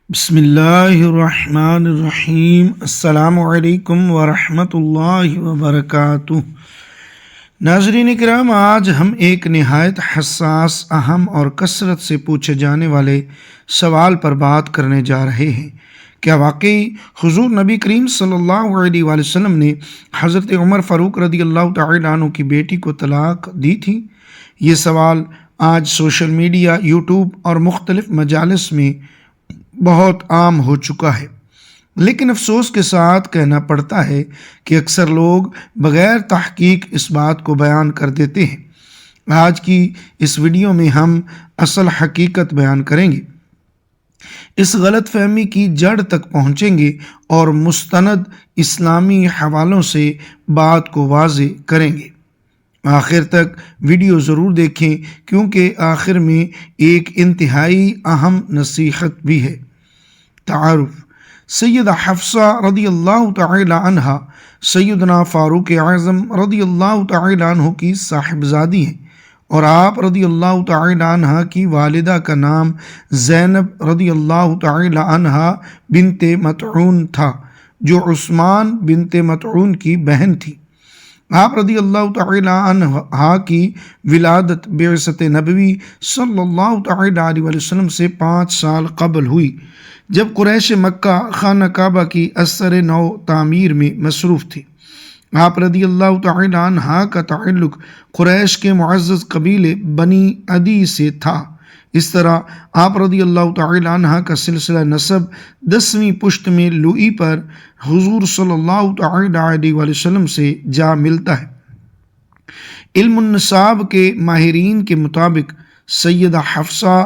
بسم اللہ الرحمن الرحیم۔ السلام علیکم ورحمۃ اللہ وبرکاتہ۔ ناظرین کرام، آج ہم ایک نہایت حساس، اہم اور کثرت سے پوچھے جانے والے سوال پر بات کرنے جا رہے ہیں۔ کیا واقعی حضور نبی کریم صلی اللہ علیہ وآلہ وسلم نے حضرت عمر فاروق رضی اللہ تعالیٰ عنہ کی بیٹی کو طلاق دی تھی؟ یہ سوال آج سوشل میڈیا، یوٹیوب اور مختلف مجالس میں بہت عام ہو چکا ہے، لیکن افسوس کے ساتھ کہنا پڑتا ہے کہ اکثر لوگ بغیر تحقیق اس بات کو بیان کر دیتے ہیں۔ آج کی اس ویڈیو میں ہم اصل حقیقت بیان کریں گے، اس غلط فہمی کی جڑ تک پہنچیں گے اور مستند اسلامی حوالوں سے بات کو واضح کریں گے۔ آخر تک ویڈیو ضرور دیکھیں، کیونکہ آخر میں ایک انتہائی اہم نصیحت بھی ہے۔ تعارف: سیدہ حفصہ رضی اللہ تعالی عنہ سیدنا فاروق اعظم رضی اللہ تعالی عنہ کی صاحبزادی ہیں، اور آپ رضی اللہ تعالی عنہ کی والدہ کا نام زینب رضی اللہ تعالی عنہ بنت مطعون تھا، جو عثمان بنت مطعون کی بہن تھی۔ آپ رضی اللہ تعالی عنہ کی ولادت بعثت نبوی صلی اللہ تعالی علیہ وسلم سے 5 سال قبل ہوئی، جب قریش مکہ خانہ کعبہ کی اثر نو تعمیر میں مصروف تھی۔ آپ رضی اللہ تعالی عنہ کا تعلق قریش کے معزز قبیلے بنی عدی سے تھا۔ اس طرح آپ رضی اللہ تعالی عنہ کا سلسلہ نسب 10ویں پشت میں لوئی پر حضور صلی اللہ تعالی علیہ وسلم سے جا ملتا ہے۔ علم النساب کے ماہرین کے مطابق سیدہ حفصہ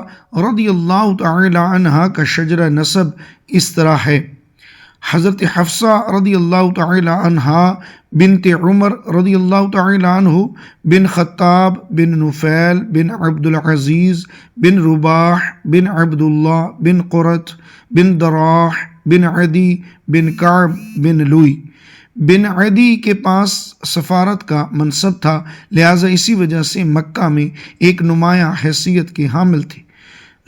رضی اللہ تعالی عنہ کا شجرہ نسب اس طرح ہے: حضرت حفصہ رضی اللہ تعالی عنہ بنت عمر رضی اللہ تعالی عنہ بن خطاب بن نفیل بن عبد العزیز بن رباح بن عبداللہ بن قرۃ بن دراح بن عدی بن کعب بن لوئی۔ بن عدی کے پاس سفارت کا منصب تھا، لہٰذا اسی وجہ سے مکہ میں ایک نمایاں حیثیت کے حامل تھے۔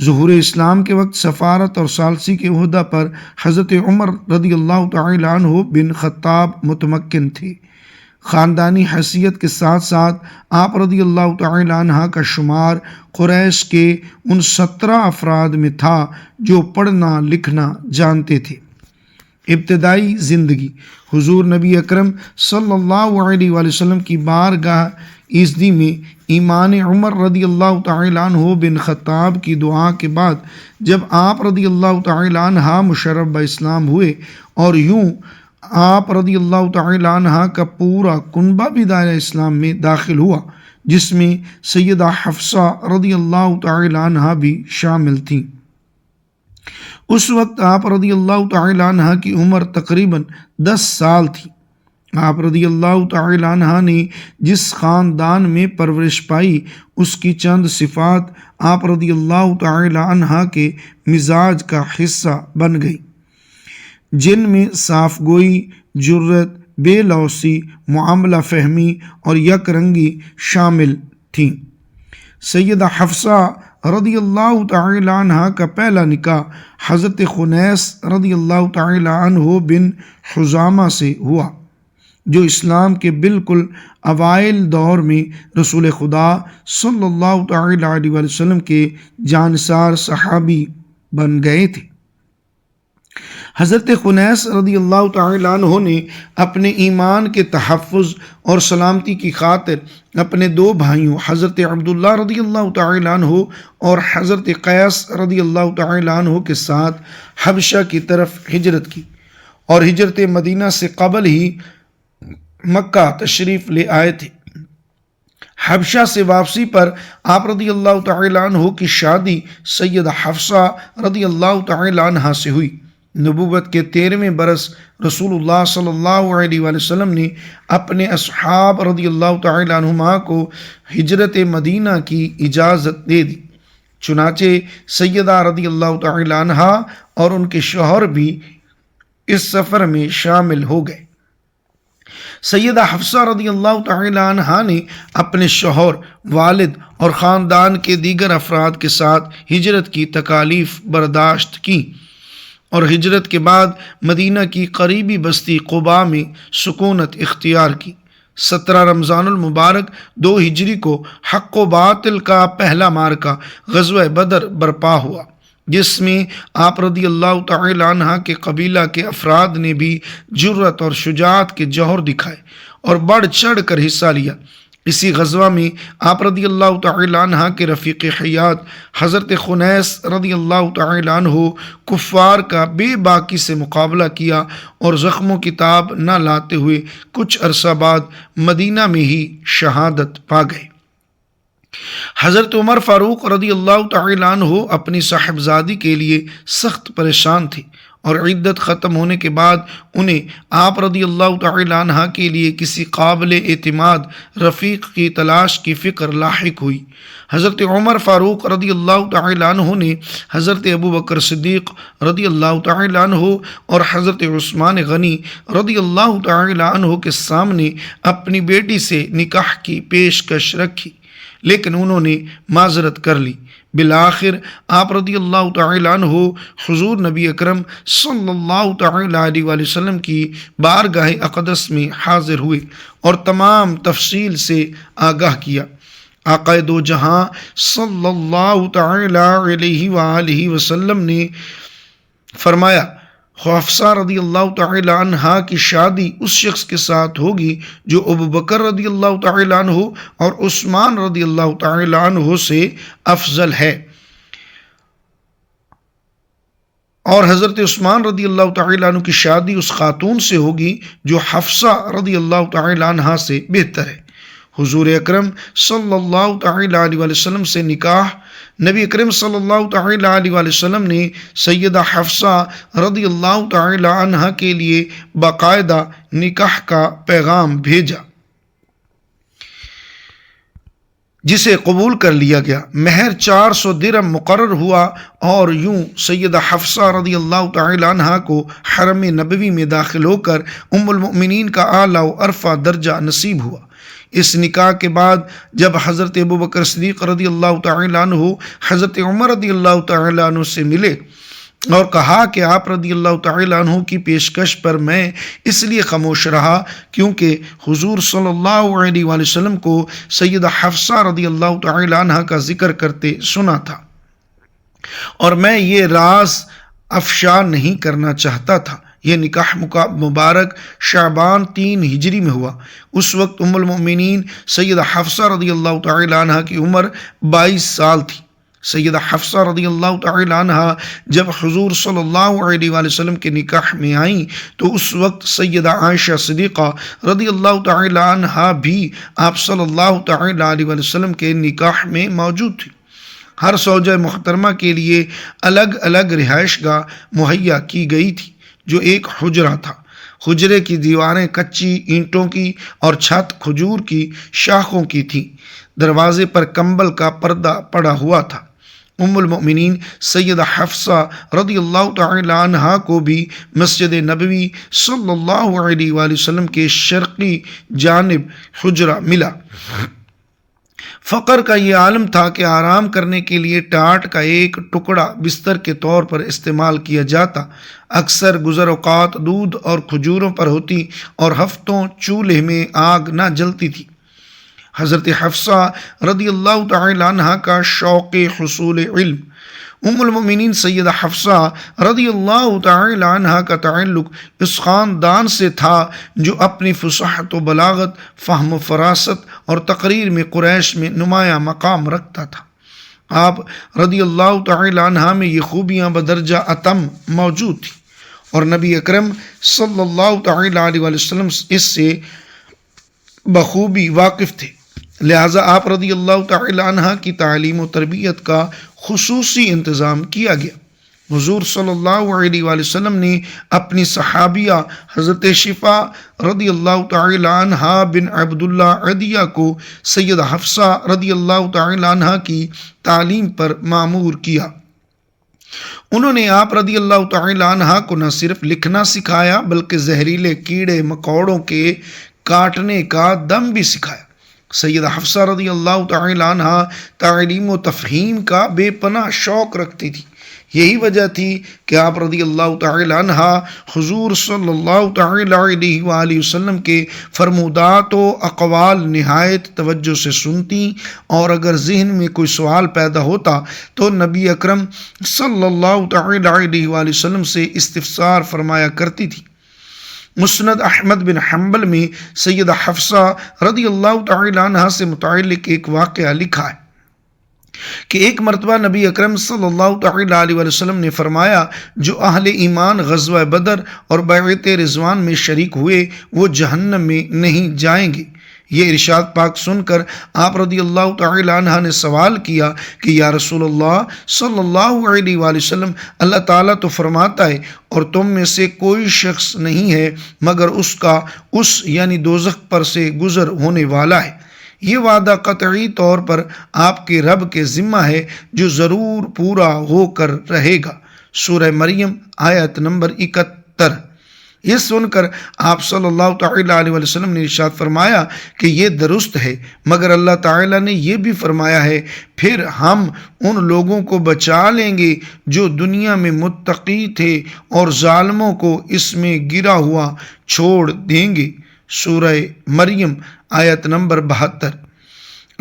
ظہور اسلام کے وقت سفارت اور ثالثی کے عہدہ پر حضرت عمر رضی اللہ تعالی عنہ بن خطاب متمکن تھے۔ خاندانی حیثیت کے ساتھ ساتھ آپ رضی اللہ تعالی عنہ کا شمار قریش کے ان 17 افراد میں تھا جو پڑھنا لکھنا جانتے تھے۔ ابتدائی زندگی: حضور نبی اکرم صلی اللہ علیہ وآلہ وسلم کی بارگاہ عزتی میں ایمان عمر رضی اللہ تعالی عنہ بن خطاب کی دعا کے بعد جب آپ رضی اللہ تعالی عنہ مشرف اسلام ہوئے، اور یوں آپ رضی اللہ تعالی عنہ کا پورا کنبہ بھی دائرہ اسلام میں داخل ہوا، جس میں سیدہ حفصہ رضی اللہ تعالی عنہ بھی شامل تھیں۔ اس وقت آپ رضی اللہ تعالی عنہ کی عمر تقریباً 10 سال تھی۔ آپ رضی اللہ تعالی عنہ نے جس خاندان میں پرورش پائی، اس کی چند صفات آپ رضی اللہ تعالی عنہ کے مزاج کا حصہ بن گئی، جن میں صاف گوئی، جرت، بے لوثی، معاملہ فہمی اور یک رنگی شامل تھیں۔ سیدہ حفصہ رضی اللہ تعالی عنہ کا پہلا نکاح حضرت خنیس رضی اللہ تعالی عنہ بن حزامہ سے ہوا، جو اسلام کے بالکل اوائل دور میں رسول خدا صلی اللہ تعالی علیہ وسلم کے جانثار صحابی بن گئے تھے۔ حضرت خنیس رضی اللہ تعالی عنہ نے اپنے ایمان کے تحفظ اور سلامتی کی خاطر اپنے 2 بھائیوں حضرت عبداللہ رضی اللہ تعالی عنہ اور حضرت قیس رضی اللہ تعالی عنہ کے ساتھ حبشہ کی طرف ہجرت کی، اور ہجرت مدینہ سے قبل ہی مکہ تشریف لے آئے تھے۔ حبشہ سے واپسی پر آپ رضی اللہ تعالی عنہ کی شادی سیدہ حفصہ رضی اللہ تعالی عنہ سے ہوئی۔ نبوت کے 13ویں برس رسول اللہ صلی اللہ علیہ وآلہ وسلم نے اپنے اصحاب رضی اللہ تعالی عنہما کو ہجرت مدینہ کی اجازت دے دی، چنانچہ سیدہ رضی اللہ تعالی عنہ اور ان کے شوہر بھی اس سفر میں شامل ہو گئے۔ سیدہ حفصہ رضی اللہ تعالی عنہ نے اپنے شوہر، والد اور خاندان کے دیگر افراد کے ساتھ ہجرت کی تکالیف برداشت کی۔ اور ہجرت کے بعد مدینہ کی قریبی بستی قباء میں سکونت اختیار کی۔ 17 رمضان المبارک 2 ہجری کو حق و باطل کا پہلا معرکہ غزوہ بدر برپا ہوا، جس میں آپ رضی اللہ تعالی عنہ کے قبیلہ کے افراد نے بھی جرأت اور شجاعت کے جوہر دکھائے اور بڑھ چڑھ کر حصہ لیا۔ اسی غزوہ میں آپ رضی اللہ تعالی عنہ کے رفیق حیات حضرت خنیس رضی اللہ تعالی عنہ کفار کا بے باکی سے مقابلہ کیا اور زخموں کی تاب نہ لاتے ہوئے کچھ عرصہ بعد مدینہ میں ہی شہادت پا گئے۔ حضرت عمر فاروق رضی اللہ تعالی عنہ اپنی صاحبزادی کے لیے سخت پریشان تھے اور عدت ختم ہونے کے بعد انہیں آپ رضی اللہ تعالی عنہ کے لیے کسی قابل اعتماد رفیق کی تلاش کی فکر لاحق ہوئی۔ حضرت عمر فاروق رضی اللہ تعالی عنہ نے حضرت ابو بکر صدیق رضی اللہ تعالی عنہ اور حضرت عثمان غنی رضی اللہ تعالی عنہ کے سامنے اپنی بیٹی سے نکاح کی پیشکش رکھی، لیکن انہوں نے معذرت کر لی۔ بالآخر آپ رضی اللہ تعالی عنہ حضور نبی اکرم صلی اللہ تعالی علیہ وآلہ وسلم کی بارگاہ اقدس میں حاضر ہوئے اور تمام تفصیل سے آگاہ کیا۔ آقا دو جہاں صلی اللہ تعالی علیہ وآلہ وسلم نے فرمایا، حفصہ رضی اللہ تعالی عنہ کی شادی اس شخص کے ساتھ ہوگی جو ابو بکر رضی اللہ تعالی عنہ اور عثمان رضی اللہ تعالی عنہ سے افضل ہے، اور حضرت عثمان رضی اللہ تعالی عنہ کی شادی اس خاتون سے ہوگی جو حفصہ رضی اللہ تعالی عنہ سے بہتر ہے۔ حضور اکرم صلی اللہ تعالی علیہ وآلہ وسلم سے نکاح، نبی اکرم صلی اللہ تعالی علیہ وآلہ وسلم نے سیدہ حفصہ رضی اللہ تعالی عنہ کے لیے باقاعدہ نکاح کا پیغام بھیجا، جسے قبول کر لیا گیا۔ مہر 400 درہم مقرر ہوا اور یوں سیدہ حفصہ رضی اللہ تعالی عنہ کو حرم نبوی میں داخل ہو کر ام المؤمنین کا اعلیٰ و ارفع درجہ نصیب ہوا۔ اس نکاح کے بعد جب حضرت ابو بکر صدیق رضی اللہ تعالی عنہ حضرت عمر رضی اللہ تعالی عنہ سے ملے اور کہا کہ آپ رضی اللہ تعالی عنہ کی پیشکش پر میں اس لیے خاموش رہا کیونکہ حضور صلی اللہ علیہ وآلہ وسلم کو سیدہ حفصہ رضی اللہ تعالی عنہ کا ذکر کرتے سنا تھا اور میں یہ راز افشا نہیں کرنا چاہتا تھا۔ یہ نکاح مبارک شعبان 3 ہجری میں ہوا۔ اس وقت ام المؤمنین سیدہ حفصہ رضی اللہ تعالی عنہ کی عمر 22 سال تھی۔ سیدہ حفصہ رضی اللہ تعالی عنہ جب حضور صلی اللہ علیہ وآلہ وسلم کے نکاح میں آئیں تو اس وقت سیدہ عائشہ صدیقہ رضی اللہ تعالی عنہ بھی آپ صلی اللہ تعالی علیہ وآلہ وسلم کے نکاح میں موجود تھی۔ ہر زوجہ محترمہ کے لیے الگ الگ رہائش گاہ مہیا کی گئی تھی جو ایک حجرہ تھا۔ حجرے کی دیواریں کچی اینٹوں کی اور چھت کھجور کی شاخوں کی تھی۔ دروازے پر کمبل کا پردہ پڑا ہوا تھا۔ ام المؤمنین سیدہ حفصہ رضی اللہ تعالی عنہ کو بھی مسجد نبوی صلی اللہ علیہ وآلہ وسلم کے شرقی جانب حجرہ ملا۔ فقر کا یہ عالم تھا کہ آرام کرنے کے لیے ٹاٹ کا ایک ٹکڑا بستر کے طور پر استعمال کیا جاتا۔ اکثر گزر اوقات دودھ اور کھجوروں پر ہوتی اور ہفتوں چولہے میں آگ نہ جلتی تھی۔ حضرت حفصہ رضی اللہ تعالی عنہ کا شوق حصول علم۔ ام المؤمنین سیدہ حفصہ رضی اللہ تعالی عنہ کا تعلق اس خاندان سے تھا جو اپنی فصاحت و بلاغت، فہم و فراست اور تقریر میں قریش میں نمایاں مقام رکھتا تھا۔ آپ رضی اللہ تعالی عنہ میں یہ خوبیاں بدرجہ اتم موجود تھیں اور نبی اکرم صلی اللہ تعالی علیہ وآلہ وسلم اس سے بخوبی واقف تھے، لہٰذا آپ رضی اللہ تعالی عنہ کی تعلیم و تربیت کا خصوصی انتظام کیا گیا۔ حضور صلی اللہ علیہ وآلہ وسلم نے اپنی صحابیہ حضرت شفا رضی اللہ تعالی عنہ بن عبداللہ عدیہ کو سیدہ حفصہ رضی اللہ تعالی عنہ کی تعلیم پر مامور کیا۔ انہوں نے آپ رضی اللہ تعالی عنہ کو نہ صرف لکھنا سکھایا بلکہ زہریلے کیڑے مکوڑوں کے کاٹنے کا دم بھی سکھایا۔ سیدہ حفصہ رضی اللہ تعالی عنہ تعلیم و تفہیم کا بے پناہ شوق رکھتی تھی۔ یہی وجہ تھی کہ آپ رضی اللہ تعالی عنہ حضور صلی اللہ تعالی علیہ وآلہ وسلم کے فرمودات و اقوال نہایت توجہ سے سنتی، اور اگر ذہن میں کوئی سوال پیدا ہوتا تو نبی اکرم صلی اللہ تعالی علیہ وآلہ وسلم سے استفسار فرمایا کرتی تھی۔ مسند احمد بن حنبل میں سیدہ حفصہ رضی اللہ تعالی عنہ سے متعلق ایک واقعہ لکھا ہے کہ ایک مرتبہ نبی اکرم صلی اللہ تعالی علیہ وسلم نے فرمایا، جو اہل ایمان غزوہ بدر اور بیعت رضوان میں شریک ہوئے وہ جہنم میں نہیں جائیں گے۔ یہ ارشاد پاک سن کر آپ رضی اللہ تعالی عنہ نے سوال کیا کہ یا رسول اللہ صلی اللہ علیہ وآلہ وسلم، اللہ تعالیٰ تو فرماتا ہے اور تم میں سے کوئی شخص نہیں ہے مگر اس کا یعنی دوزخ پر سے گزر ہونے والا ہے۔ یہ وعدہ قطعی طور پر آپ کے رب کے ذمہ ہے جو ضرور پورا ہو کر رہے گا۔ سورہ مریم آیت نمبر 71۔ یہ سن کر آپ صلی اللہ تعالی علیہ وسلم نے ارشاد فرمایا کہ یہ درست ہے، مگر اللہ تعالیٰ نے یہ بھی فرمایا ہے پھر ہم ان لوگوں کو بچا لیں گے جو دنیا میں متقی تھے اور ظالموں کو اس میں گرا ہوا چھوڑ دیں گے۔ سورہ مریم آیت نمبر 72۔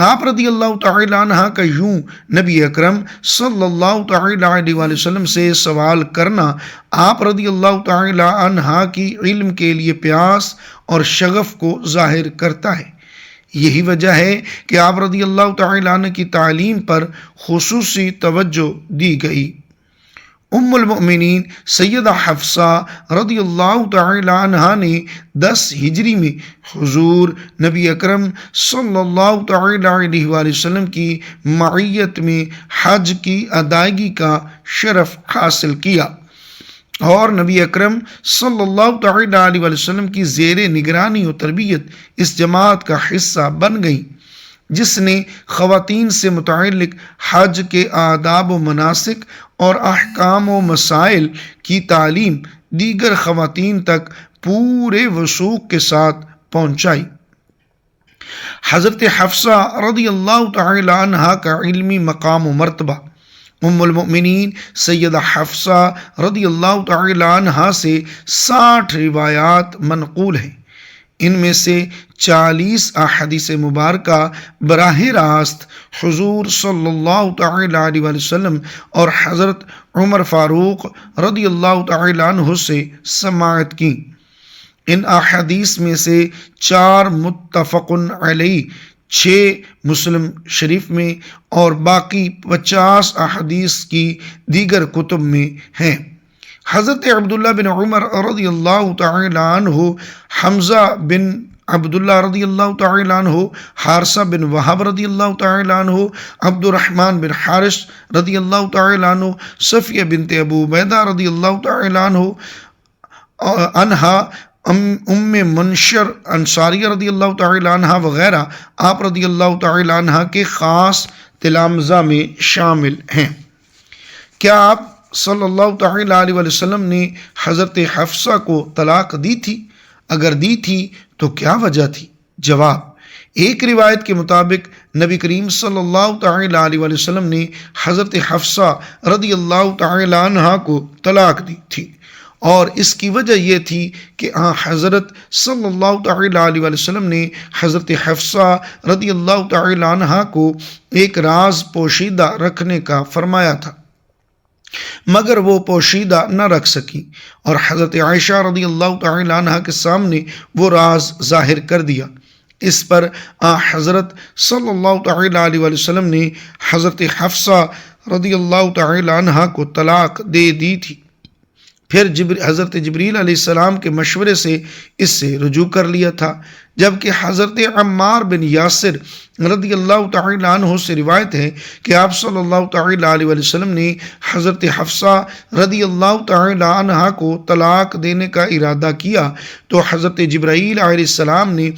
آپ رضی اللہ تعالی عنہ کا یوں نبی اکرم صلی اللہ تعالی علیہ وآلہ وسلم سے سوال کرنا آپ رضی اللہ تعالی عنہ کی علم کے لیے پیاس اور شغف کو ظاہر کرتا ہے۔ یہی وجہ ہے کہ آپ رضی اللہ تعالی عنہ کی تعلیم پر خصوصی توجہ دی گئی۔ ام المؤمنین سیدہ حفصہ رضی اللہ تعالی عنہ نے 10 ہجری میں حضور نبی اکرم صلی اللہ تعالی علیہ وآلہ وسلم کی معیت میں حج کی ادائیگی کا شرف حاصل کیا اور نبی اکرم صلی اللہ تعالی علیہ وآلہ وسلم کی زیر نگرانی و تربیت اس جماعت کا حصہ بن گئیں، جس نے خواتین سے متعلق حج کے آداب و مناسک اور احکام و مسائل کی تعلیم دیگر خواتین تک پورے وثوق کے ساتھ پہنچائی۔ حضرت حفصہ رضی اللہ تعالی عنہ کا علمی مقام و مرتبہ۔ ام المؤمنین سیدہ حفصہ رضی اللہ تعالی عنہ سے 60 روایات منقول ہیں۔ ان میں سے 40 احادیث مبارکہ براہ راست حضور صلی اللہ تعالی علیہ وآلہ وسلم اور حضرت عمر فاروق رضی اللہ تعالی عنہ سے سماعت کی۔ ان احادیث میں سے 4 متفق علیہ، 6 مسلم شریف میں اور باقی 50 احادیث کی دیگر کتب میں ہیں۔ حضرت عبداللہ بن عمر رضی اللہ تعالی عنہ، حمزہ بن عبداللہ رضی اللہ تعالی عنہ، حارثہ بن وہب رضی اللہ تعالی عنہ، عبد الرحمن بن حارث رضی اللہ تعالی عنہ، صفیہ بنت ابو عبیدہ رضی اللہ تعالی عنہ، ام منشر انصاریہ رضی اللہ تعالی عنہ وغیرہ آپ رضی اللہ تعالی عنہ کے خاص تلامذہ میں شامل ہیں۔ کیا آپ صلی اللہ تعالی علیہ وسلم نے حضرت حفصہ کو طلاق دی تھی؟ اگر دی تھی تو کیا وجہ تھی؟ جواب: ایک روایت کے مطابق نبی کریم صلی اللہ تعالی علیہ وسلم نے حضرت حفصہ رضی اللہ تعالی عنہ کو طلاق دی تھی، اور اس کی وجہ یہ تھی کہ حضرت صلی اللہ تعالی علیہ وسلم نے حضرت حفصہ رضی اللہ تعالی عنہ کو ایک راز پوشیدہ رکھنے کا فرمایا تھا، مگر وہ پوشیدہ نہ رکھ سکی اور حضرت عائشہ رضی اللہ تعالی عنہ کے سامنے وہ راز ظاہر کر دیا۔ اس پر حضرت صلی اللہ تعالی علیہ وسلم نے حضرت حفصہ رضی اللہ تعالی عنہ کو طلاق دے دی تھی۔ پھر حضرت جبریل علیہ السلام کے مشورے سے اس سے رجوع کر لیا تھا، جبکہ حضرت عمار بن یاسر رضی اللہ تعالی عنہ سے روایت ہے کہ آپ صلی اللہ تعالی علیہ وسلم نے حضرت حفصہ رضی اللہ تعالی عنہ کو طلاق دینے کا ارادہ کیا تو حضرت جبرائیل علیہ السلام نے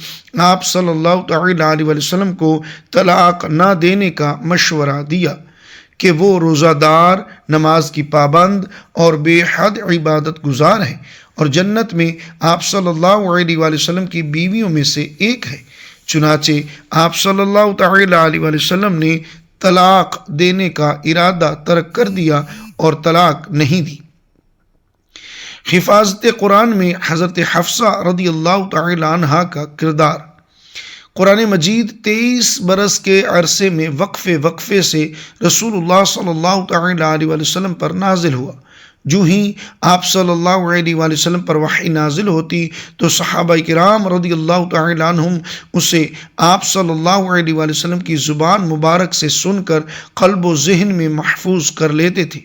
آپ صلی اللہ تعالی علیہ وسلم کو طلاق نہ دینے کا مشورہ دیا کہ وہ روزہ دار، نماز کی پابند اور بے حد عبادت گزار ہیں اور جنت میں آپ صلی اللہ علیہ وآلہ وسلم کی بیویوں میں سے ایک ہے۔ چنانچہ آپ صلی اللہ تعالی علیہ وآلہ وسلم نے طلاق دینے کا ارادہ ترک کر دیا اور طلاق نہیں دی۔ حفاظت قرآن میں حضرت حفصہ رضی اللہ تعالی عنہا کا کردار۔ قرآن مجید 23 برس کے عرصے میں وقفے سے رسول اللہ صلی اللہ تعالی علیہ وسلم پر نازل ہوا۔ جو ہی آپ صلی اللہ علیہ وآلہ وسلم پر وحی نازل ہوتی تو صحابہ کرام رضی اللہ تعالی عنہم اسے آپ صلی اللہ علیہ وآلہ وسلم کی زبان مبارک سے سن کر قلب و ذہن میں محفوظ کر لیتے تھے،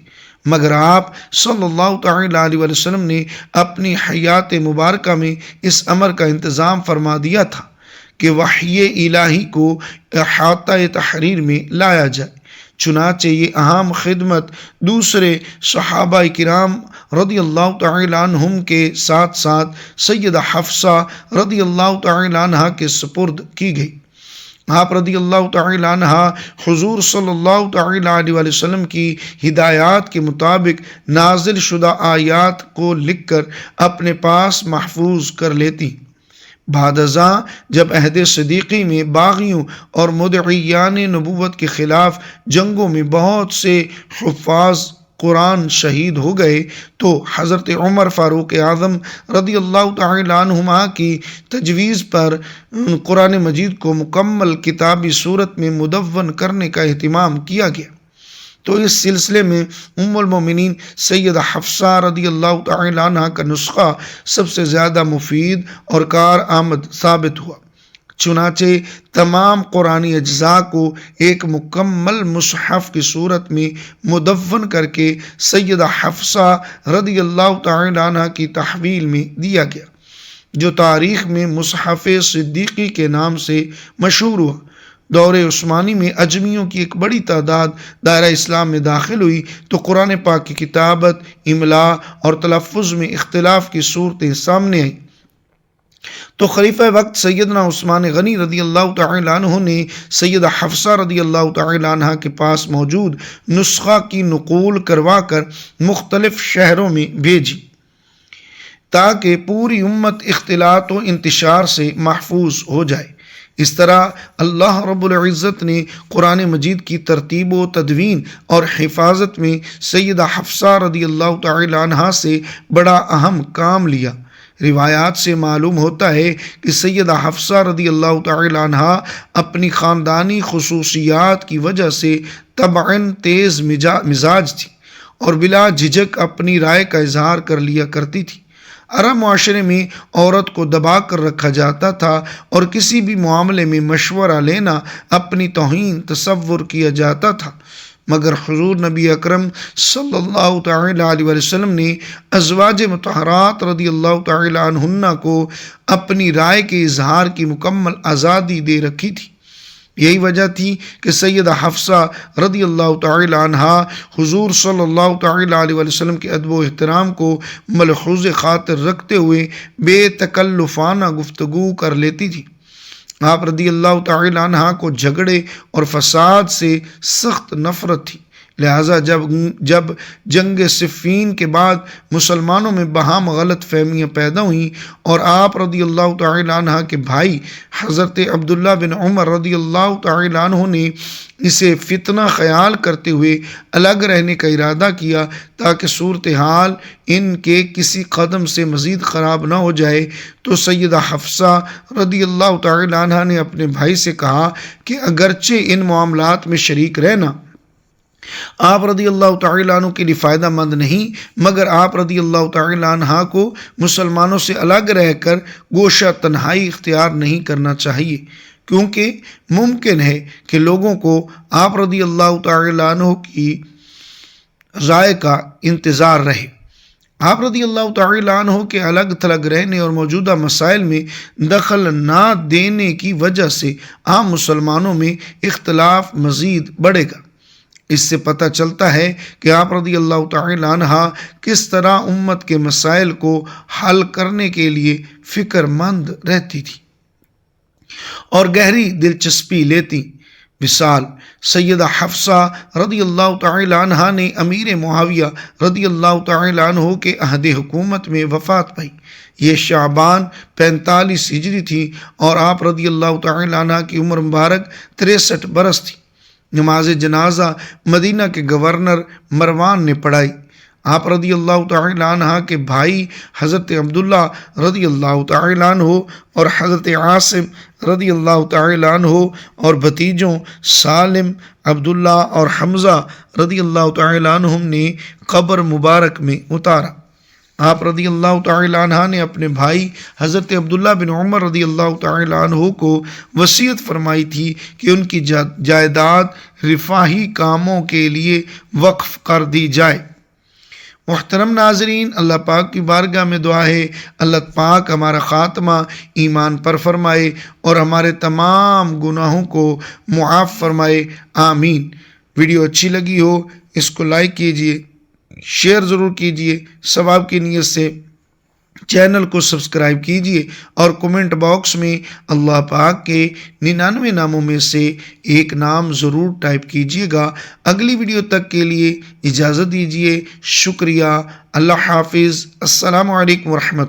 مگر آپ صلی اللہ تعالی علیہ وآلہ وسلم نے اپنی حیات مبارکہ میں اس امر کا انتظام فرما دیا تھا کہ وحی الہی کو احاطہ تحریر میں لایا جائے۔ چنانچہ یہ اہم خدمت دوسرے صحابہ کرام رضی اللہ تعالی عنہم کے ساتھ ساتھ سیدہ حفصہ رضی اللہ تعالی عنہا کے سپرد کی گئی۔ آپ رضی اللہ تعالی عنہا حضور صلی اللہ تعالی علیہ وآلہ وسلم کی ہدایات کے مطابق نازل شدہ آیات کو لکھ کر اپنے پاس محفوظ کر لیتی۔ بعد ازاں جب عہد صدیقی میں باغیوں اور مدعیان نبوت کے خلاف جنگوں میں بہت سے حفاظ قرآن شہید ہو گئے تو حضرت عمر فاروق اعظم رضی اللہ تعالی عنہما کی تجویز پر قرآن مجید کو مکمل کتابی صورت میں مدون کرنے کا اہتمام کیا گیا۔ تو اس سلسلے میں ام المومنین سیدہ حفصہ رضی اللہ تعالی عنہ کا نسخہ سب سے زیادہ مفید اور کارآمد ثابت ہوا۔ چنانچہ تمام قرآنی اجزاء کو ایک مکمل مصحف کی صورت میں مدون کر کے سیدہ حفصہ رضی اللہ تعالی عنہ کی تحویل میں دیا گیا، جو تاریخ میں مصحف صدیقی کے نام سے مشہور ہوا۔ دور عثمانی میں اجمیوں کی ایک بڑی تعداد دائرہ اسلام میں داخل ہوئی تو قرآن پاک کی کتابت، املا اور تلفظ میں اختلاف کی صورتیں سامنے آئیں تو خلیفہ وقت سیدنا عثمان غنی رضی اللہ تعالی عنہ نے سیدہ حفصہ رضی اللہ تعالی عنہ کے پاس موجود نسخہ کی نقول کروا کر مختلف شہروں میں بھیجی تاکہ پوری امت اختلاط و انتشار سے محفوظ ہو جائے۔ اس طرح اللہ رب العزت نے قرآن مجید کی ترتیب و تدوین اور حفاظت میں سیدہ حفصہ رضی اللہ تعالی عنہا سے بڑا اہم کام لیا۔ روایات سے معلوم ہوتا ہے کہ سیدہ حفصہ رضی اللہ تعالی عنہا اپنی خاندانی خصوصیات کی وجہ سے طبعاً تیز مزاج تھی اور بلا جھجک اپنی رائے کا اظہار کر لیا کرتی تھی۔ عرب معاشرے میں عورت کو دبا کر رکھا جاتا تھا اور کسی بھی معاملے میں مشورہ لینا اپنی توہین تصور کیا جاتا تھا، مگر حضور نبی اکرم صلی اللہ تعالی علیہ وسلم نے ازواج مطہرات رضی اللہ تعالی عنہن کو اپنی رائے کے اظہار کی مکمل آزادی دے رکھی تھی۔ یہی وجہ تھی کہ سیدہ حفصہ رضی اللہ تعالی عنہا حضور صلی اللہ تعالی علیہ وسلم کے ادب و احترام کو ملحوظ خاطر رکھتے ہوئے بے تکلفانہ گفتگو کر لیتی تھی۔ آپ رضی اللہ تعالی عنہا کو جھگڑے اور فساد سے سخت نفرت تھی، لہٰذا جب جنگ صفین کے بعد مسلمانوں میں باہم غلط فہمیاں پیدا ہوئیں اور آپ رضی اللہ تعالی عنہ کے بھائی حضرت عبداللہ بن عمر رضی اللہ تعالی عنہ نے اسے فتنہ خیال کرتے ہوئے الگ رہنے کا ارادہ کیا تاکہ صورتحال ان کے کسی قدم سے مزید خراب نہ ہو جائے، تو سیدہ حفصہ رضی اللہ تعالی عنہ نے اپنے بھائی سے کہا کہ اگرچہ ان معاملات میں شریک رہنا آپ رضی اللہ تعالی عنہ کے لیے فائدہ مند نہیں، مگر آپ رضی اللہ تعالی عنہ کو مسلمانوں سے الگ رہ کر گوشہ تنہائی اختیار نہیں کرنا چاہیے، کیونکہ ممکن ہے کہ لوگوں کو آپ رضی اللہ تعالی عنہ کی رائے کا انتظار رہے۔ آپ رضی اللہ تعالی عنہ کے الگ تھلگ رہنے اور موجودہ مسائل میں دخل نہ دینے کی وجہ سے عام مسلمانوں میں اختلاف مزید بڑھے گا۔ اس سے پتہ چلتا ہے کہ آپ رضی اللہ تعالی عنہ کس طرح امت کے مسائل کو حل کرنے کے لیے فکر مند رہتی تھی اور گہری دلچسپی لیتی۔ مثال سیدہ حفصہ رضی اللہ تعالی عنہ نے امیر معاویہ رضی اللہ تعالی عنہ کے عہد حکومت میں وفات پائی۔ یہ شعبان 45 ہجری تھی اور آپ رضی اللہ تعالی عنہ کی عمر مبارک 63 برس تھی۔ نماز جنازہ مدینہ کے گورنر مروان نے پڑھائی۔ آپ رضی اللہ تعالی عنہ کے بھائی حضرت عبداللہ رضی اللہ تعالی عنہ اور حضرت عاصم رضی اللہ تعالی عنہ اور بھتیجوں سالم، عبداللہ اور حمزہ رضی اللہ تعالی عنہم نے قبر مبارک میں اتارا۔ آپ رضی اللہ تعالی عنہ نے اپنے بھائی حضرت عبداللہ بن عمر رضی اللہ تعالی عنہ کو وصیت فرمائی تھی کہ ان کی جائیداد رفاہی کاموں کے لیے وقف کر دی جائے۔ محترم ناظرین، اللہ پاک کی بارگاہ میں دعا ہے اللہ پاک ہمارا خاتمہ ایمان پر فرمائے اور ہمارے تمام گناہوں کو معاف فرمائے، آمین۔ ویڈیو اچھی لگی ہو اس کو لائک کیجئے، شیئر ضرور کیجئے، ثواب کی نیت سے چینل کو سبسکرائب کیجئے اور کمنٹ باکس میں اللہ پاک کے 99 ناموں میں سے ایک نام ضرور ٹائپ کیجئے گا۔ اگلی ویڈیو تک کے لیے اجازت دیجئے، شکریہ، اللہ حافظ، السلام علیکم ورحمۃ اللہ۔